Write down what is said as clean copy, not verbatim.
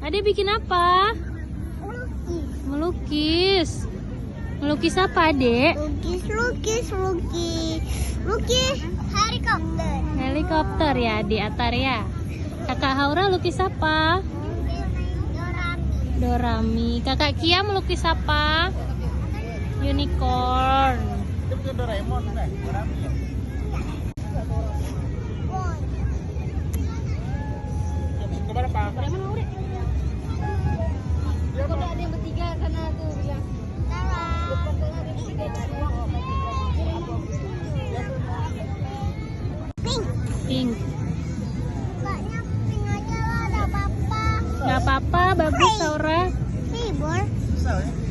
Ade bikin apa? Lukis. Melukis. Melukis apa, Adek? Lukis helikopter. Helikopter ya, di Ataria. Kakak Haura lukis apa? Dorami. Kakak Kia melukis apa? Unicorn. Itu bukan Doraemon, nah, Dorami ya. Kemana Pak? Doraemon mau deh. Udah ada yang bertiga sana tuh yang pink. Banyak pink aja lah, ada apa-apa. Gak apa-apa, bagus Haura. Hibur. Bisa ya?